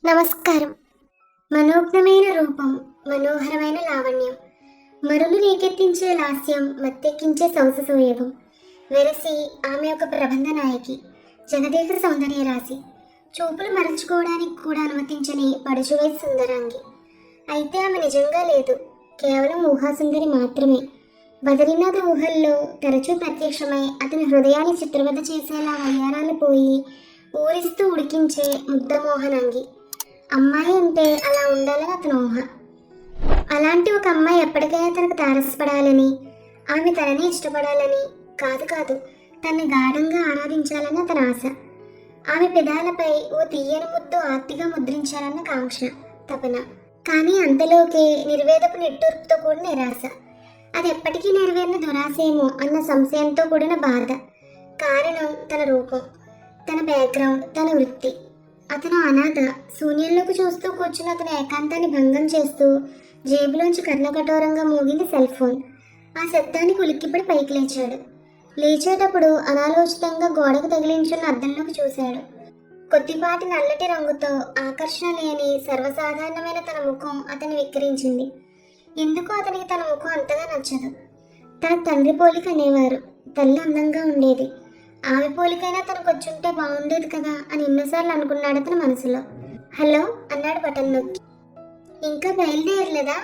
నమస్కారం. మనోజ్ఞమైన రూపం, మనోహరమైన లావణ్యం, మరులు రేకెత్తించే లాస్యం, మత్తెక్కించే సౌససూయగం. వెరసి ఆమె ఒక ప్రబంధ నాయకి, జగదేక సౌందర్య రాశి, చూపులు మరచుకోవడానికి కూడా అనుమతించని పడుచువైపు సుందరాంగి. అయితే ఆమె నిజంగా లేదు, కేవలం ఊహాసుందరి మాత్రమే. బద్రీనాథ్ ఊహల్లో తరచూ ప్రత్యక్షమై అతని హృదయాన్ని చిత్రవద చేసేలా వయ్యారాలు పోయి ఊరిస్తూ ఉడికించే ముగ్ధమోహనాంగి. అమ్మాయి అంటే అలా ఉండాలని అతను ఊహ. అలాంటి ఒక అమ్మాయి ఎప్పటికైనా తనకు తారసపడాలని, ఆమె తనని ఇష్టపడాలని, కాదు తనని గాఢంగా ఆరాధించాలని అతని ఆశ. ఆమె పెదాలపై ఓ తీయని ముద్దు ఆర్తిగా ముద్రించాలన్న కాంక్ష, తపన. కానీ అంతలోకే నిర్వేదపు నిట్టూర్పుతో కూడిన నిరాశ. అది ఎప్పటికీ నెరవేరిన దురాశేమో అన్న సంశయంతో కూడిన బాధ. కారణం తన రూపం, తన బ్యాక్గ్రౌండ్, తన వృత్తి. అతను అనాథ. శూన్యంలోకి చూస్తూ కూర్చుని అతని ఏకాంతాన్ని భంగం చేస్తూ జేబులోంచి కర్ణకఠోరంగా మోగింది సెల్ ఫోన్. ఆ శబ్దానికి ఉలిక్కిపడి పైకి లేచాడు. లేచేటప్పుడు అనాలోచితంగా గోడకు తగిలించున్న అద్దంలోకి చూశాడు. కొద్దిపాటి నల్లటి రంగుతో ఆకర్షణ లేని సర్వసాధారణమైన తన ముఖం అతన్ని విక్రించింది. ఎందుకో అతనికి తన ముఖం అంతగా నచ్చదు. తన తండ్రి పోలిక అనేవారు, తల్లి అందంగా ఉండేది. ఆమె పోలికైనా తనకు వచ్చుంటే బాగుండేది కదా అని ఎన్నోసార్లు అనుకున్నాడు అతని మనసులో. హలో అన్నాడు బటన్ నొక్కి. ఇంకా బయలుదేరలేదా?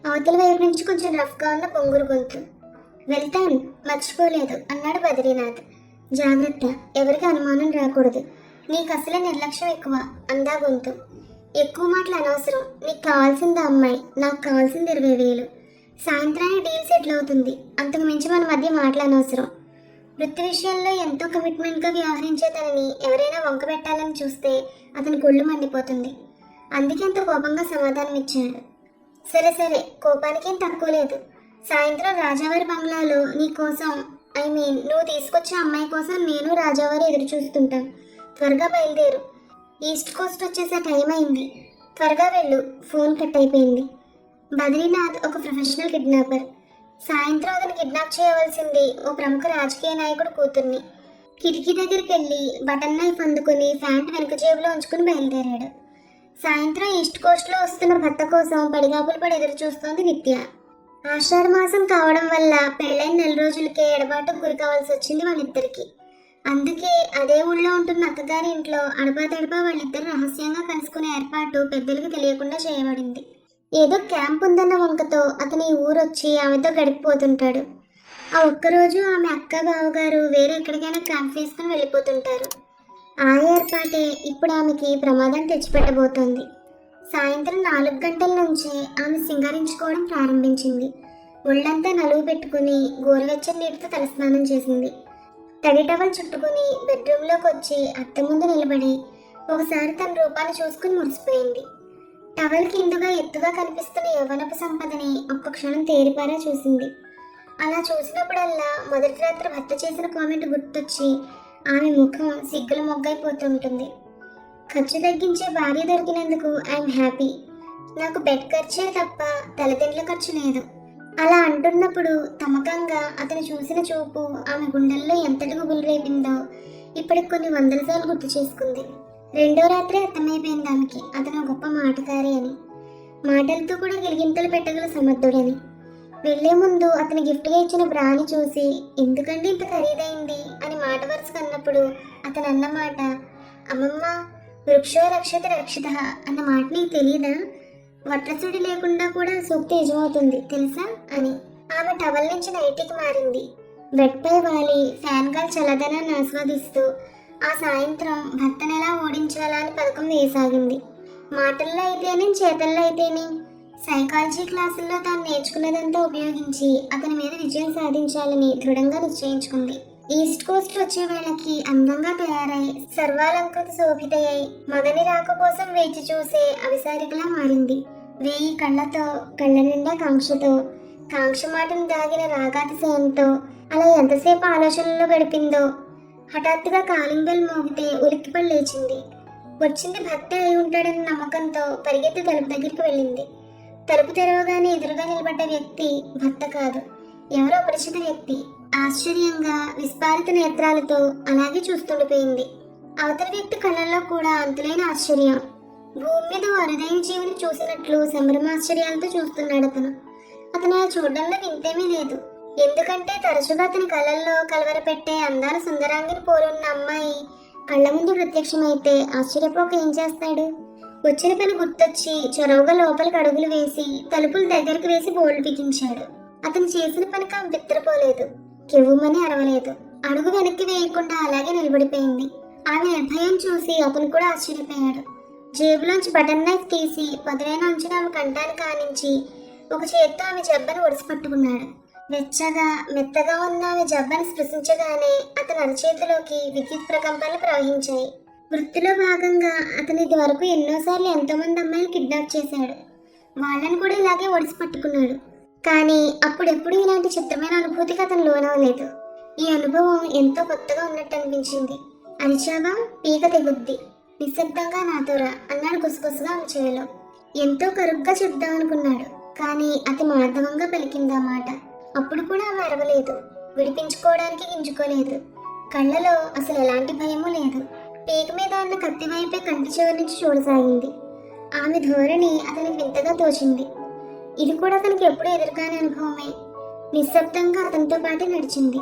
అవతల వైపు నుంచి కొంచెం రఫ్గా ఉన్న పొంగురు గొంతు. వెళ్తాను, మర్చిపోలేదు అన్నాడు బద్రీనాథ్. జాగ్రత్త, ఎవరికి అనుమానం రాకూడదు. నీకు అసలే నిర్లక్ష్యం ఎక్కువ అందా గొంతు. ఎక్కువ మాటలు అనవసరం. నీకు కావాల్సింది అమ్మాయి, నాకు కావాల్సింది 20,000. సాయంత్రానికి డీల్ సెటిల్ అవుతుంది. అంతకు మించి మన మధ్య మాటలు అనవసరం. వృత్తి విషయంలో ఎంతో కమిట్మెంట్గా వ్యవహరించే తనని ఎవరైనా వంక పెట్టాలని చూస్తే అతని కొళ్ళు మండిపోతుంది. అందుకే అంత కోపంగా సమాధానం ఇచ్చాడు. సరే, కోపానికేం తక్కువ లేదు. సాయంత్రం రాజావారి బంగ్లాలో నీ కోసం, నువ్వు తీసుకొచ్చే అమ్మాయి కోసం నేను రాజావారి ఎదురు చూస్తుంటాం. త్వరగా బయలుదేరు. ఈస్ట్ కోస్ట్ వచ్చేసే టైం అయింది. త్వరగా వెళ్ళు. ఫోన్ కట్ అయిపోయింది. బద్రీనాథ్ ఒక ప్రొఫెషనల్ కిడ్నాపర్. సాయంత్రం అతను కిడ్నాప్ చేయవలసింది ఓ ప్రముఖ రాజకీయ నాయకుడు కూతుర్ని. కిటికీ దగ్గరికి వెళ్ళి బటన్ నైఫ్ అందుకుని ప్యాంట్ వెనుక జేబులో ఉంచుకుని బయలుదేరాడు. సాయంత్రం ఈస్ట్ కోస్ట్లో వస్తున్న భర్త కోసం పడిగాపులు పడి ఎదురు చూస్తోంది నిత్య. ఆషాఢ మాసం కావడం వల్ల పెళ్ళైన 4 రోజులకే ఎడబాటుకు గురి కావాల్సి వచ్చింది వాళ్ళిద్దరికి. అందుకే అదే ఊళ్ళో ఉంటున్న అత్తగారి ఇంట్లో అడపాదడపా వాళ్ళిద్దరు రహస్యంగా కలుసుకునే ఏర్పాటు పెద్దలకు తెలియకుండా చేయబడింది. ఏదో క్యాంప్ ఉందన్న వంకతో అతని ఊరొచ్చి ఆమెతో గడిపిపోతుంటాడు. ఆ ఒక్కరోజు ఆమె అక్క బావగారు వేరే ఎక్కడికైనా క్యాంప్ వేసుకుని వెళ్ళిపోతుంటారు. ఆ ఏర్పాటే ఇప్పుడు ఆమెకి ప్రమాదం తెచ్చిపెట్టబోతోంది. సాయంత్రం 4 గంటల నుంచి ఆమె సింగారించుకోవడం ప్రారంభించింది. ఒళ్ళంతా నలుగు పెట్టుకుని గోరువెచ్చని నీటితో తలస్నానం చేసింది. తడి టవల్ చుట్టుకుని బెడ్రూమ్లోకి వచ్చి అత్త ముందు నిలబడి ఒకసారి తన రూపాన్ని చూసుకుని మురిసిపోయింది. టవల్ కిందుగా ఎత్తుగా కనిపిస్తున్న యవ్వనపు సంపదని ఒక్క క్షణం తేరిపారా చూసింది. అలా చూసినప్పుడల్లా మొదటి రాత్రి భర్త చేసిన కామెంట్ గుర్తొచ్చి ఆమె ముఖం సిగ్గులు మొగ్గైపోతుంటుంది. ఖర్చు తగ్గించే భార్య దొరికినందుకు ఐఎమ్ హ్యాపీ. నాకు బెడ్ ఖర్చే తప్ప తలదిండ్ల ఖర్చు లేదు. అలా అంటున్నప్పుడు తమకంగా అతను చూసిన చూపు ఆమె గుండెల్లో ఎంతటి గుబులు రేపిందో ఇప్పటికి కొన్ని 100 సార్లు గుర్తు చేసుకుంది. రెండో రాత్రి అర్థమైపోయింది ఆమెకి అతను గొప్ప మాటకారి అని, మాటలతో కూడా గిలిగింతలు పెట్టగల సమర్థుడని. వెళ్లే ముందు అతని గిఫ్ట్గా ఇచ్చిన బ్రాని చూసి ఎందుకండి ఇంత ఖరీదైంది అని మాట వరుసగా అన్నప్పుడు అతను అన్న మాట, అమ్మమ్మ వృక్షో రక్షతి రక్షిత అన్న మాట నీకు తెలీదా? వట్రసుడి లేకుండా కూడా సూక్తి నిజమవుతుంది తెలుసా అని. ఆమె టవల్ నుంచి నైటీకి మారింది. బెడ్పై వాలి ఫ్యాన్ గాలి చల్లదనాన్ని ఆస్వాదిస్తూ ఆ సాయంత్రం భర్తను ఎలా ఓడించాలా అని పథకం వేసాగింది. మాటల్లో అయితేనే, చేతల్లో అయితేనే, సైకాలజీ క్లాసుల్లో తాను నేర్చుకున్నదంతా ఉపయోగించి అతని మీద విజయం సాధించాలని దృఢంగా నిశ్చయించుకుంది. ఈస్ట్ కోస్ట్ వచ్చే వేళకి అందంగా తయారై సర్వాలంకృత శోభితయ్యై మగని రాక కోసం వేచి చూసే అవిసారికలా మారింది. 1000 కళ్ళతో, కళ్ళ నిండా కాంక్షతో, కాంక్ష మాటను దాగిన రాగాతిశయంతో అలా ఎంతసేపు ఆలోచనలో గడిపిందో. హఠాత్తుగా కాలింగ్ బెల్ మోగితే ఉలిక్కిపడి లేచింది. వచ్చింది భర్త అయి ఉంటాడన్న నమ్మకంతో పరిగెత్తి తలుపు దగ్గరికి వెళ్ళింది. తలుపు తెరవగానే ఎదురుగా నిలబడ్డ వ్యక్తి భర్త కాదు, ఎవరో అపరిచిత వ్యక్తి. ఆశ్చర్యంగా విస్పారిత నేత్రాలతో అలాగే చూస్తుండిపోయింది. అవతల వ్యక్తి కళ్ళల్లో కూడా అంతులేని ఆశ్చర్యం. భూమి మీద అరుదైన జీవిని చూసినట్లు సంభ్రమాశ్చర్యాలతో చూస్తున్నాడు అతను. అతను అలా చూడడంలో వింతేమీ లేదు. ఎందుకంటే తరచుగా అతని కళ్ళల్లో కలవరపెట్టే అందాల సుందరాంగిని పోలున్న అమ్మాయి కళ్ళ ముందు ప్రత్యక్షమైతే ఆశ్చర్యపోక ఏం చేస్తాడు? వచ్చిన పని గుర్తొచ్చి చొరవగా లోపలికి అడుగులు వేసి తలుపులు దగ్గరికి వేసి బోల్డ్ బిగించాడు. అతను చేసిన పనికి ఆమె బిత్తరపోలేదు, కెవ్వుమని అరవలేదు. అడుగు వెనక్కి వేయకుండా అలాగే నిలబడిపోయింది. ఆమె నిర్భయం చూసి అతను కూడా ఆశ్చర్యపోయాడు. జేబులోంచి బటన్ నైఫ్ తీసి పదునైన అంచున ఆమె కంఠానికి ఆనించి ఒక చేత్తో ఆమె జబ్బను ఒడిసి పట్టుకున్నాడు. వెచ్చగా మెత్తగా ఉన్న ఆమె జబ్బను స్పృశించగానే అతని అరచేతిలోకి విద్యుత్ ప్రకంపనలు ప్రవహించాయి. వృత్తిలో భాగంగా అతను ఇది వరకు ఎన్నోసార్లు ఎంతోమంది అమ్మాయిలు కిడ్నాప్ చేశాడు. వాళ్ళని కూడా ఇలాగే ఒడిసి పట్టుకున్నాడు. కానీ అప్పుడెప్పుడు ఇలాంటి చిత్రమైన అనుభూతికి అతను లోనవలేదు. ఈ అనుభవం ఎంతో కొత్తగా ఉన్నట్టు అనిపించింది. అరిచావా, పీక తెగుద్ది, నిశ్శబ్దంగా నాతోరా అన్నాడు గుసగుసగా ఆమె చెవిలో. ఎంతో కరుగ్గా చెప్దామనుకున్నాడు, కానీ అతి మార్ధవంగా పలికింది ఆ మాట. అప్పుడు కూడా ఆమె అరవలేదు, విడిపించుకోవడానికి గింజుకోలేదు. కళ్ళలో అసలు ఎలాంటి భయమూ లేదు. పీక మీద ఉన్న కత్తి వైపే కంటి చివరి నుంచి చూడసాగింది. ఆమె ధోరణి అతనికి వింతగా తోచింది. ఇది కూడా అతనికి ఎప్పుడూ ఎదురుగానే అనుభవమే. నిశ్శబ్దంగా అతనితో పాటు నడిచింది.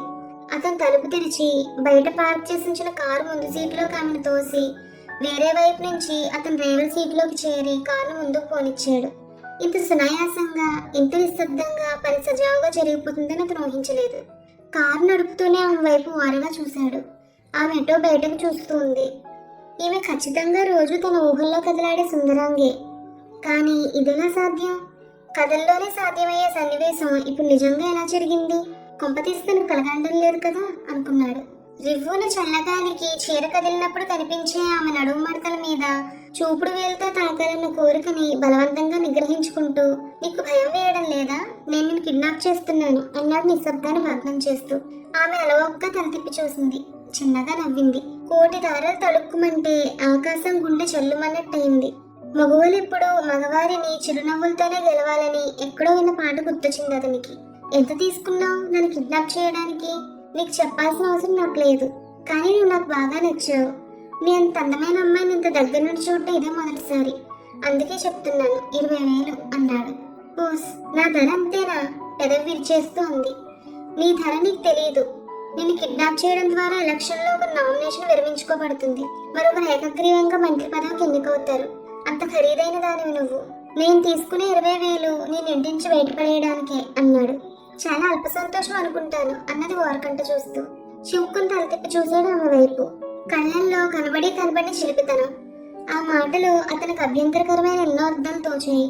అతను తలుపు తెరిచి బయట పార్క్ చేసి ఉంచిన కారు ముందు సీట్లోకి ఆమెను తోసి వేరే వైపు నుంచి అతను డ్రైవర్ సీట్లోకి చేరి కారును ముందుకు పోనిచ్చాడు. ఇంత సునాయాసంగా, ఇంత నిశ్శబ్దంగా పని సజావుగా జరిగిపోతుందని అతను ఊహించలేదు. కారు నడుపుతూనే ఆమె వైపు వారగా చూశాడు. ఆమె ఎటో బయటకు చూస్తూ ఉంది. ఈమె ఖచ్చితంగా రోజు తన ఊహల్లో కదలాడే సుందరాంగే. కానీ ఇదెలా సాధ్యం? కథల్లోనే సాధ్యమయ్యే సన్నివేశం ఇప్పుడు నిజంగా ఎలా జరిగింది? కొంపతీసి తనకు కలగండం లేదు కదా అనుకున్నాడు. రివ్వున చల్లగాలికి చీర కదిలినప్పుడు కనిపించే ఆమె నడుము మడతల మీద చూపుడు వేలుతో తాకాలన్న కోరికని బలవంతంగా నిగ్రహించుకుంటూ, నీకు భయం వేయడం లేదా? నేను నిన్ను కిడ్నాప్ చేస్తున్నాను అన్నాడు నిశ్శబ్దాన్ని భగ్నం చేస్తూ. ఆమె అలవోకగా తల తిప్పి చూసింది, చిన్నగా నవ్వింది. కోటి దారాలు తడుక్కుమంటే ఆకాశం గుండె చెల్లుమన్నట్టయింది. మగవాళ్ళు ఇప్పుడు మగవారిని చిరునవ్వులతోనే గెలవాలని ఎక్కడో విన్న పాట గుర్తొచ్చింది అతనికి. ఎంత తీసుకున్నావు నన్ను కిడ్నాప్ చేయడానికి? నీకు చెప్పాల్సిన అవసరం నాకు లేదు, కానీ నువ్వు నాకు బాగా నచ్చావు. నీ అంత అందమైన అమ్మాయిని ఇంత దగ్గర నుండి చూడటం ఇదే మొదటిసారి, అందుకే చెప్తున్నాను 20,000 అన్నాడు. ఓస్, నా ధర అంతేనా? పెదవి విరిచేస్తూ ఉంది. నీ ధర నీకు తెలియదు. నిన్ను కిడ్నాప్ చేయడం ద్వారా ఎలక్షన్లో ఒక నామినేషన్ విరమించుకోబడుతుంది. మరొక ఏకగ్రీవంగా మంత్రి పదవికి ఎన్నికవుతారు. అంత ఖరీదైన దానివి నువ్వు. నేను తీసుకునే 20,000 నేను ఇంటించి బయటపడేయడానికే అన్నాడు. చాలా అల్ప సంతోషం అనుకుంటాను అన్నది ఓరకంట చూస్తూ. చివుక్కుని తల తిప్పి చూశాడు ఆమె వైపు. కళ్ళల్లో కనబడి చిలిపితనం. ఆ మాటలు అతనికి అభ్యంతరకరమైన ఎన్నో అర్థాలు తోచాయి.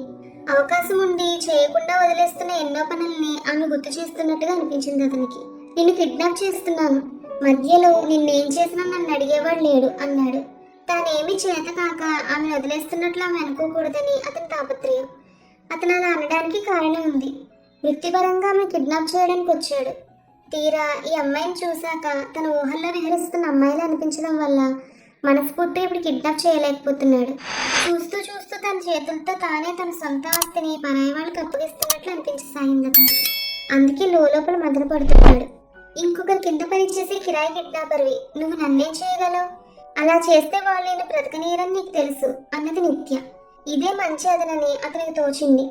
అవకాశం ఉండి చేయకుండా వదిలేస్తున్న ఎన్నో పనుల్ని ఆమె గుర్తు చేస్తున్నట్టుగా అనిపించింది అతనికి. నిన్ను కిడ్నాప్ చేస్తున్నాను, మధ్యలో నిన్నేం చేసినా నన్ను అడిగేవాడు లేడు అన్నాడు. తానేమీ చేత కాక ఆమె వదిలేస్తున్నట్లు ఆమె అనుకోకూడదని అతని తాపత్రయం. అతను అలా అనడానికి కారణం ఉంది. వృత్తిపరంగా ఆమె కిడ్నాప్ చేయడానికి వచ్చాడు. తీరా ఈ అమ్మాయిని చూశాక తన ఊహల్లో విహరిస్తున్న అమ్మాయిలు అనిపించడం వల్ల మనస్ఫూర్తిగా ఇప్పుడు కిడ్నాప్ చేయలేకపోతున్నాడు. చూస్తూ చూస్తూ తన చేతులతో తానే తన సొంత ఆస్తిని పరాయి వాళ్ళకి అప్పగిస్తున్నట్లు అనిపించసాగింది అతనికి. అందుకే లోపల మదనపడుతున్నాడు. ఇంకొకరి కింద పనిచేసే కిరాయి కిడ్నాపర్వి, నువ్వు నన్నేం చేయగలవు? అలా చేస్తే వాళ్ళు నేను బ్రతకనీయరని నీకు తెలుసు అన్నది నిత్య. ఇదే మంచి అదనని అతనికి తోచింది.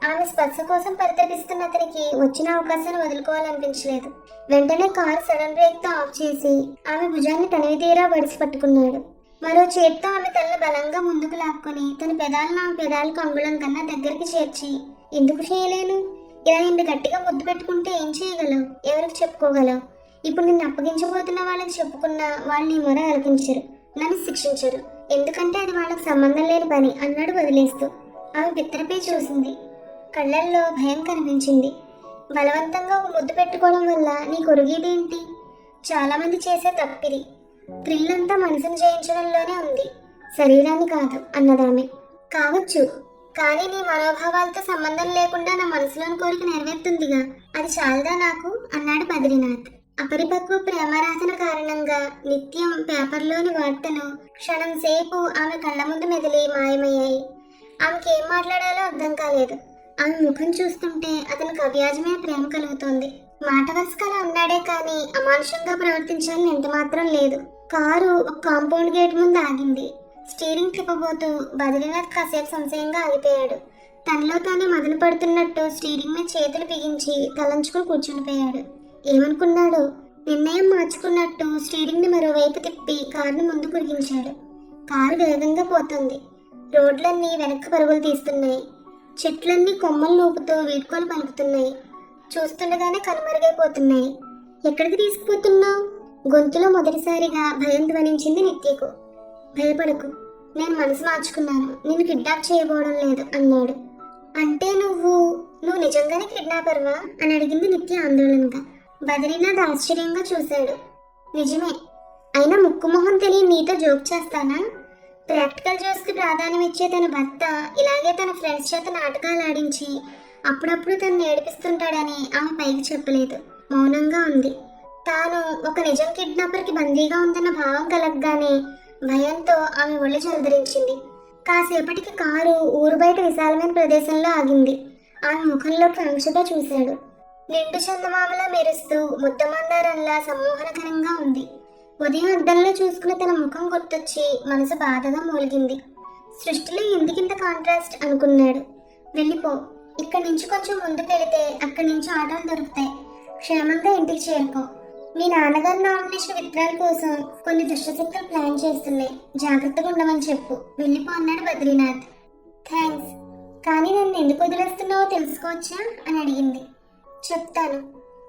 ఆమె స్పర్శ కోసం పరితపిస్తున్న అతనికి వచ్చిన అవకాశాన్ని వదులుకోవాలనిపించలేదు. వెంటనే కారు సడన్ బ్రేక్ తో ఆఫ్ చేసి ఆమె భుజాన్ని తనివి తీరా వడిసి పట్టుకున్నాడు. మరో చేత్తో ఆమె తలని బలంగా ముందుకు లాక్కొని తన పెదాలను ఆమె పెదాలకు అంగుళం కన్నా దగ్గరికి చేర్చి, ఎందుకు చేయలేను? ఇలా నిన్ను గట్టిగా ముద్దు పెట్టుకుంటే ఏం చేయగలవు? ఎవరికి చెప్పుకోగలవు? ఇప్పుడు నిన్ను అప్పగించబోతున్న వాళ్ళకి చెప్పుకున్నా వాళ్ళు నీ మొర ఆలకించరు, నన్ను శిక్షించరు. ఎందుకంటే అది వాళ్ళకి సంబంధం లేని పని అన్నాడు వదిలేస్తూ. ఆమె బిత్తరపై చూసింది. కళ్ళల్లో భయం కనిపించింది. బలవంతంగా ఒక ముద్దు పెట్టుకోవడం వల్ల నీ కొరుగేదేంటి? చాలా మంది చేసే తప్పిది. థ్రిల్ అంతా మనసును జయించడంలోనే ఉంది, శరీరాన్ని కాదు అన్నదామె. కావచ్చు, కానీ నీ మనోభావాలతో సంబంధం లేకుండా నా మనసులోని కోరిక నెరవేరుతుందిగా, అది చాలదా నాకు అన్నాడు బద్రీనాథ్. అపరిపక్వ ప్రేమరాధన కారణంగా నిత్యం పేపర్లోని వార్తలు క్షణం సేపు ఆమె కళ్ళ ముందు మెదిలి మాయమయ్యాయి. ఆమెకి ఏం మాట్లాడాలో అర్థం కాలేదు. ఆమె ముఖం చూస్తుంటే అతనికి అవ్యాజమైన ప్రేమ కలుగుతోంది. మాట వరుసకలా ఉన్నాడే కానీ అమానుషంగా ప్రవర్తించాలని ఎంత మాత్రం లేదు. కారు ఒక కాంపౌండ్ గేట్ ముందు ఆగింది. స్టీరింగ్ తిప్పబోతూ బద్రీనాథ్ కాసేపు సంశయంగా ఆగిపోయాడు. తనలో తానే మదన పడుతున్నట్టు స్టీరింగ్ మీద చేతులు బిగించి తలంచుకుని కూర్చునిపోయాడు. ఏమనుకున్నాడు? నిర్ణయం మార్చుకున్నట్టు స్టీరింగ్ ని మరోవైపు తిప్పి కారుని ముందు కురిగించాడు. కారు వేగంగా పోతుంది. రోడ్లన్నీ వెనక్కి పరుగులు తీస్తున్నాయి. చెట్లన్నీ కొమ్మలు నూపుతూ వీడ్కోలు పలుకుతున్నాయి. చూస్తుండగానే కనుమరుగైపోతున్నాయి. ఎక్కడికి తీసుకుపోతున్నావు? గొంతులో మొదటిసారిగా భయం ధ్వనించింది నిత్యకు. భయపడకు, నేను మనసు మార్చుకున్నాను. నిన్ను కిడ్నాప్ చేయబోవడం లేదు అన్నాడు. అంటే నువ్వు నిజంగానే కిడ్నాపర్వా అని అడిగింది నిత్య ఆందోళనగా. బద్రీనాథ్ ఆశ్చర్యంగా చూశాడు. నిజమే. అయినా ముక్కు మొహం తెలియని నీతో జోక్ చేస్తానా? ప్రాక్టికల్ జోక్స్కి ప్రాధాన్యం ఇచ్చే తన భర్త ఇలాగే తన ఫ్రెండ్స్ చేత నాటకాలు ఆడించి అప్పుడప్పుడు తను ఏడిపిస్తుంటాడని ఆమె పైకి చెప్పలేదు. మౌనంగా ఉంది. తాను ఒక నిజం కిడ్నాపర్కి బందీగా ఉందన్న భావం కలగగానే భయంతో ఆమె ఒళ్ళు జలధరించింది. కాసేపటికి కారు ఊరు బయట విశాలమైన ప్రదేశంలో ఆగింది. ఆమె ముఖంలో కాంక్షతో చూశాడు. నిండు చందమామలా మెరుస్తూ ముద్దమందారంలా సమ్మోహనకరంగా ఉంది. ఉదయం అద్దంలో చూసుకుని తన ముఖం గుర్తొచ్చి మనసు బాధగా మూలిగింది. సృష్టిలో ఎందుకింత కాంట్రాస్ట్ అనుకున్నాడు. వెళ్ళిపో, ఇక్కడి నుంచి కొంచెం ముందుకెళితే అక్కడి నుంచి ఆటోలు దొరుకుతాయి. క్షేమంగా ఇంటికి చేరుకో. మీ నాన్నగారి నామినేషన్ విత్తనాల కోసం కొన్ని దుష్టశక్తులు ప్లాన్ చేస్తున్నాయి. జాగ్రత్తగా ఉండమని చెప్పు. వెళ్ళిపో అన్నాడు బద్రీనాథ్. థ్యాంక్స్, కానీ నన్ను ఎందుకు వదిలేస్తున్నావో తెలుసుకోవచ్చా అని అడిగింది. చెప్తాను.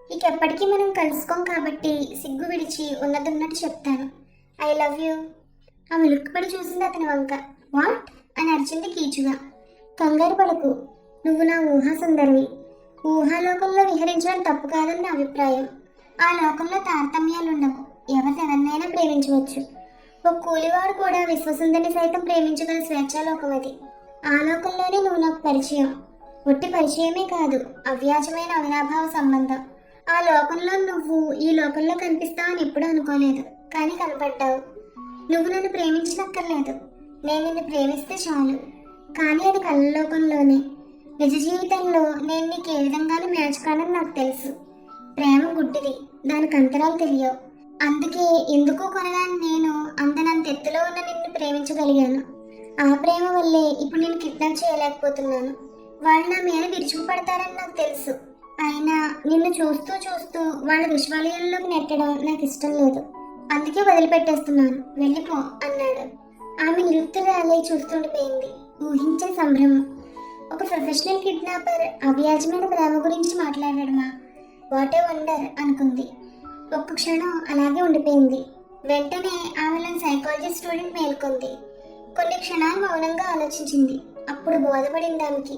ఇకెప్పటికీ మనం కలుసుకోం కాబట్టి సిగ్గు విడిచి ఉన్నదున్నట్టు చెప్తాను. I love you. ఆమె లుక్కుపడి చూసింది అతని వంక. వాట్ అని అరిచింది కీచుగా. కంగారు పడకు, నువ్వు నా ఊహా సుందరివి. ఊహాలోకంలో విహరించడం తప్పు కాదని నా అభిప్రాయం. ఆ లోకంలో తారతమ్యాలుండవు. ఎవరినైనా ప్రేమించవచ్చు. ఒక కూలివాడు కూడా విశ్వసుందరిని సైతం ప్రేమించగల స్వేచ్ఛాలోకం అది. ఆ లోకంలోనే నువ్వు నాకు పరిచయం. ఒట్టి పరిచయమే కాదు, అవ్యాజమైన అవినాభావ సంబంధం. ఆ లోకంలో నువ్వు ఈ లోకంలో కనిపిస్తావని ఎప్పుడూ అనుకోలేదు, కానీ కనపడ్డావు. నువ్వు నన్ను ప్రేమించనక్కర్లేదు, నేను నిన్ను ప్రేమిస్తే చాలు. కానీ అది కళ్ళలోకంలోనే. నిజ జీవితంలో నేను నీకు ఏ విధంగానూ మ్యాచ్ కానని నాకు తెలుసు. ప్రేమ గుడ్డిది, దానికి అంతరాలు తెలియవు. అందుకే ఎందుకో కొనగానే నేను అందనంత ఎత్తులో ఉన్న నిన్ను ప్రేమించగలిగాను. ఆ ప్రేమ వల్లే ఇప్పుడు నేను కిడ్నాప్ చేయలేకపోతున్నాను. వాళ్ళు నా మీద విరుచుకుపడతారని నాకు తెలుసు. అయినా నిన్ను చూస్తూ చూస్తూ వాళ్ళ విశ్వాలయంలోకి నెట్టడం నాకు ఇష్టం లేదు. అందుకే వదిలిపెట్టేస్తున్నాను. వెళ్ళిపో అన్నాడు. ఆమె నిరుత్తురాలై చూస్తుండిపోయింది. ఊహించే సంభ్రమం. ఒక ప్రొఫెషనల్ కిడ్నాపర్ అవ్యాజమైన ప్రేమ గురించి మాట్లాడాడుమా. వాట్ ఏ వండర్ అనుకుంది. ఒక్క క్షణం అలాగే ఉండిపోయింది. వెంటనే ఆమెలో సైకాలజీ స్టూడెంట్ మేల్కొంది. కొన్ని క్షణాలు మౌనంగా ఆలోచించింది. అప్పుడు బోధపడింది ఆమెకి.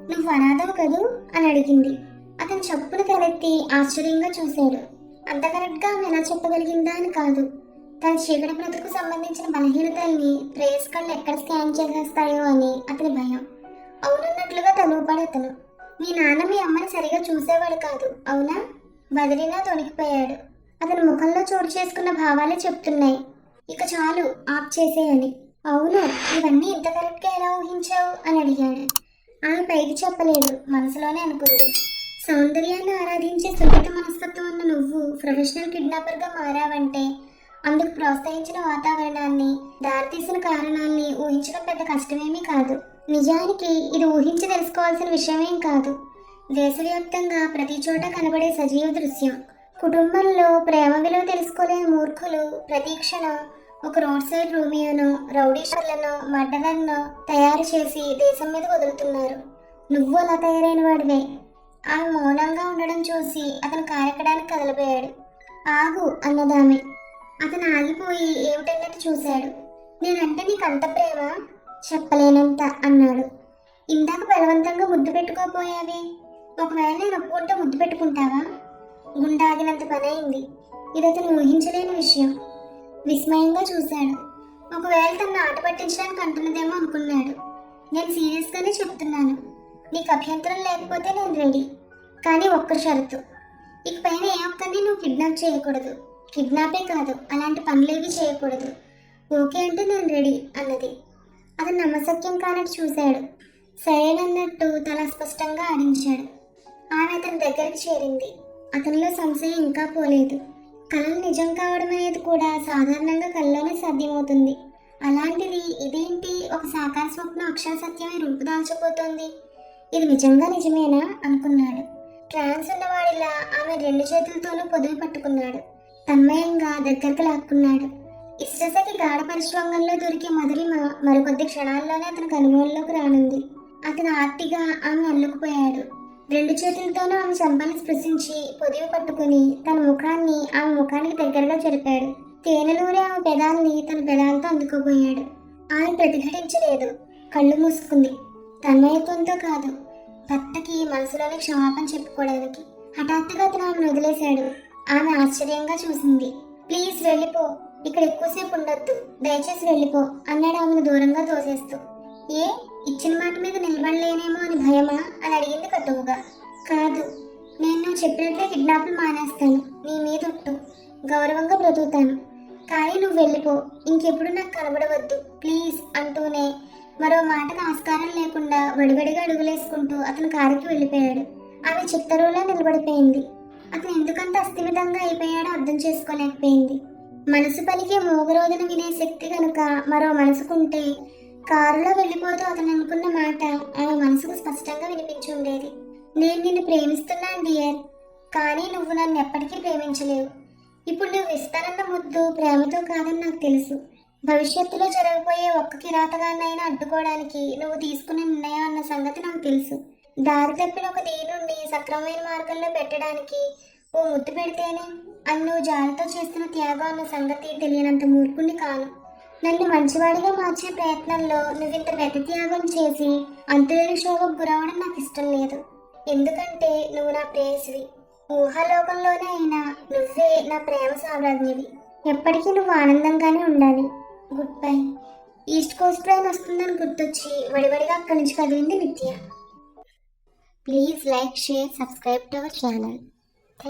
నువ్వు అనాథవు కదూ అని అడిగింది. అతను చప్పున తలెత్తి ఆశ్చర్యంగా చూశాడు. అంత కరెక్ట్గా ఆమె ఎలా చెప్పగలిగిందా అని కాదు. తన చీకటి బ్రతుకు సంబంధించిన బలహీనతల్ని ప్రేయస్ కళ్ళు ఎక్కడ స్కాన్ చేసేస్తాయో అని అతని భయం. అవునన్నట్లుగా తలూపాడు అతను. మీ నాన్న మీ అమ్మని సరిగా చూసేవాడు కాదు, అవునా? బద్రీనాథ్ వణికిపోయాడు. అతని ముఖంలో చోటు చేసుకున్న భావాలే చెప్తున్నాయి. ఇక చాలు, ఆఫ్ చేసేయని. అవును, ఇవన్నీ ఇంత కరెక్ట్గా ఎలా ఊహించావు అని అడిగాడు. ఆమె పైకి చెప్పలేదు, మనసులోనే అనుకుంది. సౌందర్యాన్ని ఆరాధించే సున్నిత మనస్తత్వం ఉన్న నువ్వు ప్రొఫెషనల్ కిడ్నాపర్గా మారావంటే అందుకు ప్రోత్సహించిన వాతావరణాన్ని, దారితీసిన కారణాన్ని ఊహించడం పెద్ద కష్టమేమీ కాదు. నిజానికి ఇది ఊహించి తెలుసుకోవాల్సిన విషయమేం కాదు. దేశవ్యాప్తంగా ప్రతి చోట కనబడే సజీవ దృశ్యం. కుటుంబంలో ప్రేమ విలువ తెలుసుకోలేని మూర్ఖులు ప్రతి క్షణం ఒక రోడ్ సైడ్ రూమియోనో, రౌడీషర్లను, మర్డరర్ను తయారు చేసి దేశం మీద వదులుతున్నారు. నువ్వు అలా తయారైన వాడివే. ఆమె మౌనంగా ఉండడం చూసి అతను కారెక్కడానికి కదలిపోయాడు. ఆగు అన్నదామె. అతను ఆగిపోయి ఏమిటన్నట్టు చూశాడు. నేనంటే నీకు అంత ప్రేమ? చెప్పలేనంత అన్నాడు. ఇందాక బలవంతంగా ముద్దు పెట్టుకోపోయావే, ఒకవేళ నేను ఒప్పుకుంటే ముద్దు పెట్టుకుంటావా? గుండాగినంత పని అయింది. ఇది అతను ఊహించలేని విషయం. విస్మయంగా చూశాడు. ఒకవేళ తను ఆట పట్టించడానికి అంటున్నదేమో అనుకున్నాడు. నేను సీరియస్గానే చెప్తున్నాను. నీకు అభ్యంతరం లేకపోతే నేను రెడీ. కానీ ఒక్క షరతు. ఇకపైన ఏ ఒక్కరిని నువ్వు కిడ్నాప్ చేయకూడదు. కిడ్నాపే కాదు, అలాంటి పనులేవి చేయకూడదు. ఓకే అంటే నేను రెడీ అన్నది. అతను నమ్మశక్యం కానట్టు చూశాడు. సరేనన్నట్టు తల స్పష్టంగా ఆడించాడు. ఆమె అతని దగ్గరికి చేరింది. అతనిలో సంశయం ఇంకా పోలేదు. కళలు నిజం కావడం అనేది కూడా సాధారణంగా కళ్ళలోనే సాధ్యమవుతుంది. అలాంటిది ఇదేంటి, ఒక సాకార స్వప్నం అక్షర సత్యమే రూపుదాల్చబోతోంది. ఇది నిజంగా నిజమేనా అనుకున్నాడు. ట్రాన్స్ ఉన్నవాడిలా ఆమె 2 చేతులతోనూ పొదివి పట్టుకున్నాడు. తన్మయంగా దగ్గరకు లాక్కున్నాడు. ఇష్టసఖి గాఢ పరిశ్రమంలో దొరికే మధురిమ మరికొద్ది క్షణాల్లోనే అతనికి అనుభవంలోకి రానుంది. అతను ఆర్తిగా ఆమె అల్లుకుపోయాడు. 2 చేతులతోనూ ఆమె చెంపల్ని స్పృశించి పొదివి పట్టుకుని తన ముఖాన్ని ఆమె ముఖానికి దగ్గరగా జరిపాడు. తేనెలూరి ఆమె పెదాల్ని తన పెదాలతో అందుకోబోయాడు. ఆమె ప్రతిఘటించలేదు. కళ్ళు మూసుకుంది. తన్మయత్వంతో కాదు, భర్తకి మనసులోనే క్షమాపణ చెప్పుకోవడానికి. హఠాత్తుగా అతను ఆమెను వదిలేశాడు. ఆమె ఆశ్చర్యంగా చూసింది. ప్లీజ్ వెళ్ళిపో, ఇక్కడ ఎక్కువసేపు ఉండొద్దు, దయచేసి వెళ్ళిపో అన్నాడు ఆమెను దూరంగా తోసేస్తూ. ఏ, ఇచ్చిన మాట మీద నిలబడలేనేమో అని భయమా అని అడిగింది కటువుగా. కాదు, నేను నువ్వు చెప్పినట్లే కిడ్నాప్లు మానేస్తాను, నీ మీద ఒట్టు, గౌరవంగా బ్రతుకుతాను. కానీ నువ్వు వెళ్ళిపో, ఇంకెప్పుడు నాకు కనబడవద్దు ప్లీజ్ అంటూనే మరో మాటకు ఆస్కారం లేకుండా వడివడిగా అడుగులేసుకుంటూ అతను కారుకి వెళ్ళిపోయాడు. ఆమె చిత్తరువులా నిలబడిపోయింది. అతను ఎందుకంత అస్థిమితంగా అయిపోయాడో అర్థం చేసుకోలేకపోయింది. మనసు పలికే మోగరోజున వినే శక్తి కనుక మరో మనసుకుంటే కారులో వెళ్ళిపోతూ అతను అనుకున్న మాట ఆమె మనసుకు స్పష్టంగా వినిపించి ఉండేది. నేను నిన్ను ప్రేమిస్తున్నాను డియర్, కానీ నువ్వు నన్ను ఎప్పటికీ ప్రేమించలేవు. ఇప్పుడు నువ్వు ఇస్తానన్న ముద్దు ప్రేమతో కాదని నాకు తెలుసు. భవిష్యత్తులో జరగబోయే ఒక్క కిరాతగాన్నైనా అడ్డుకోవడానికి నువ్వు తీసుకున్న నిర్ణయం అన్న సంగతి నాకు తెలుసు. దారి తప్పిన ఒక దీనుండి సక్రమమైన మార్గంలో పెట్టడానికి ఓ ముద్దు పెడితేనే అని నువ్వు జాలితో చేస్తున్న త్యాగం అన్న సంగతి తెలియనంత మూర్ఖుణ్ణి కాను. నన్ను మంచివాడిగా మార్చే ప్రయత్నంలో నువ్వింత పెద్ద త్యాగం చేసి అంతులేని శోభకు గురవడం నాకు ఇష్టం లేదు. ఎందుకంటే నువ్వు నా ప్రేయసివి. ఊహాలోకంలోనే అయినా నువ్వే నా ప్రేమ సామ్రాజ్ఞివి. ఎప్పటికీ నువ్వు ఆనందంగానే ఉండాలి. Good bye. East Coast train వస్తుందని గుర్తొచ్చి వడివడిగా అక్కడి నుంచి కదిలింది నిత్య. Please like, share, subscribe to our channel.